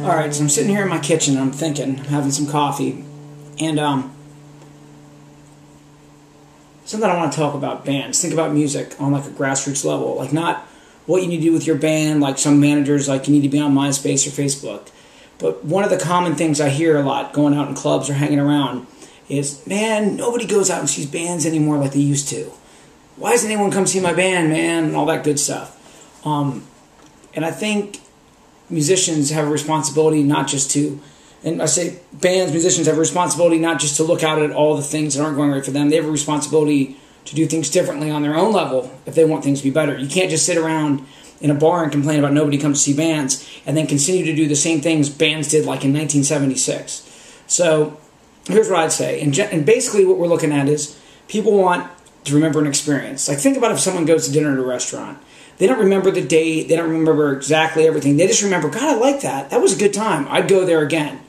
Alright, so I'm sitting here in my kitchen and I'm thinking, I'm having some coffee, and something I want to talk about bands. Think about music on like a grassroots level. Like not what you need to do with your band, like some managers, like you need to be on MySpace or Facebook. But one of the common things I hear a lot going out in clubs or hanging around is, man, nobody goes out and sees bands anymore like they used to. Why doesn't anyone come see my band, man? And all that good stuff. And I think musicians have a responsibility not just to, and I say bands, musicians have a responsibility not just to look out at all the things that aren't going right for them. They have a responsibility to do things differently on their own level if they want things to be better. You can't just sit around in a bar and complain about nobody comes to see bands and then continue to do the same things bands did like in 1976. So here's what I'd say. And basically what we're looking at is people want to remember an experience. Like think about if someone goes to dinner at a restaurant. They don't remember the date. They don't remember exactly everything. They just remember, God, I like that. That was a good time. I'd go there again.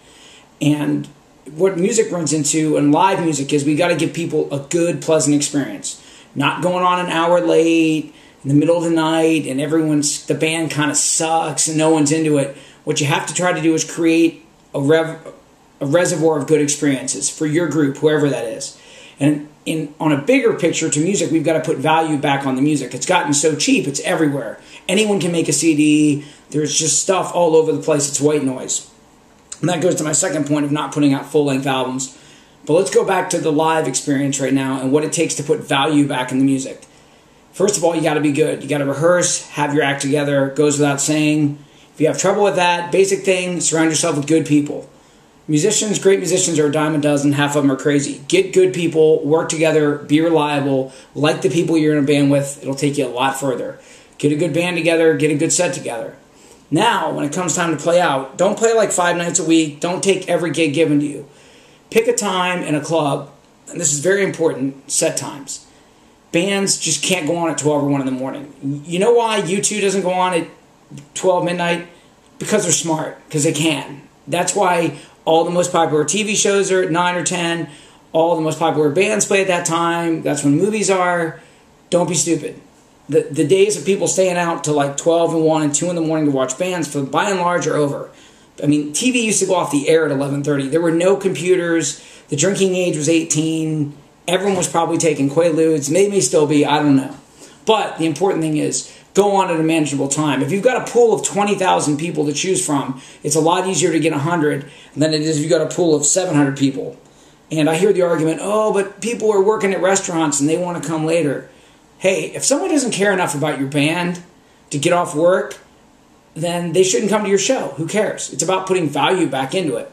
And what music runs into, and live music, is we got to give people a good, pleasant experience. Not going on an hour late, in the middle of the night, and the band kind of sucks and no one's into it. What you have to try to do is create a reservoir of good experiences for your group, whoever that is. And on a bigger picture to music, we've got to put value back on the music. It's gotten so cheap, it's everywhere. Anyone can make a CD. There's just stuff all over the place. It's white noise. And that goes to my second point of not putting out full-length albums. But let's go back to the live experience right now and what it takes to put value back in the music. First of all, you got to be good. You got to rehearse, have your act together. It goes without saying. If you have trouble with that, basic thing, surround yourself with good people. Musicians, great musicians are a dime a dozen. Half of them are crazy. Get good people, work together, be reliable, like the people you're in a band with. It'll take you a lot further. Get a good band together, get a good set together. Now, when it comes time to play out, don't play like 5 nights a week. Don't take every gig given to you. Pick a time in a club, and this is very important, set times. Bands just can't go on at 12 or 1 in the morning. You know why U2 doesn't go on at 12 midnight? Because they're smart, because they can. That's why all the most popular TV shows are at 9 or 10. All the most popular bands play at that time. That's when movies are. Don't be stupid. The days of people staying out till like 12 and 1 and 2 in the morning to watch bands, by and large, are over. I mean, TV used to go off the air at 11:30. There were no computers. The drinking age was 18. Everyone was probably taking Quaaludes. Maybe still be. I don't know. But the important thing is, go on at a manageable time. If you've got a pool of 20,000 people to choose from, it's a lot easier to get 100 than it is if you've got a pool of 700 people. And I hear the argument, oh, but people are working at restaurants and they want to come later. Hey, if someone doesn't care enough about your band to get off work, then they shouldn't come to your show. Who cares? It's about putting value back into it.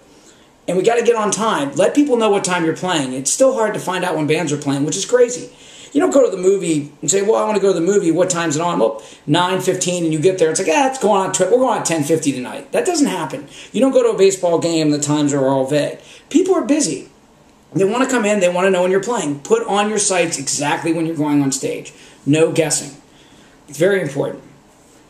And we got to get on time. Let people know what time you're playing. It's still hard to find out when bands are playing, which is crazy. You don't go to the movie and say, well, I want to go to the movie. What time's it on? Well, 9:15, and you get there. It's like, it's going on. We're going on 10:50 tonight. That doesn't happen. You don't go to a baseball game. The times are all vague. People are busy. They want to come in. They want to know when you're playing. Put on your sites exactly when you're going on stage. No guessing. It's very important.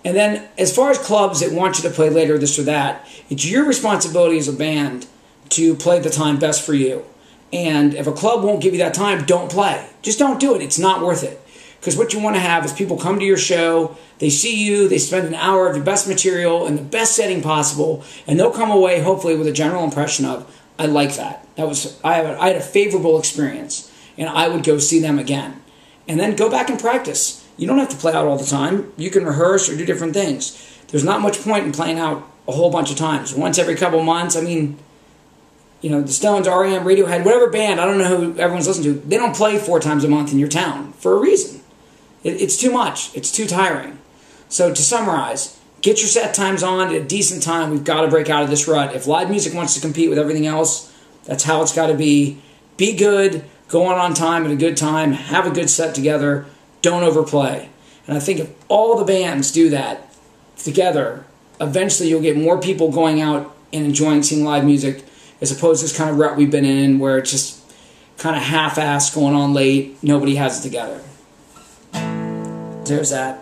And then as far as clubs that want you to play later, this or that, it's your responsibility as a band to play the time best for you. And if a club won't give you that time, don't play. Just don't do it. It's not worth it. Because what you want to have is people come to your show, they see you, they spend an hour of the best material in the best setting possible, and they'll come away hopefully with a general impression of, I like that. I had a favorable experience, and I would go see them again. And then go back and practice. You don't have to play out all the time. You can rehearse or do different things. There's not much point in playing out a whole bunch of times. Once every couple months, I mean, you know, the Stones, R.E.M., Radiohead, whatever band, I don't know who everyone's listening to, they don't play 4 times a month in your town for a reason. It's too much. It's too tiring. So to summarize, get your set times on at a decent time. We've got to break out of this rut. If live music wants to compete with everything else, that's how it's got to be. Be good. Go on time at a good time. Have a good set together. Don't overplay. And I think if all the bands do that together, eventually you'll get more people going out and enjoying seeing live music as opposed to this kind of rut we've been in where it's just kind of half-assed going on late. Nobody has it together. There's that.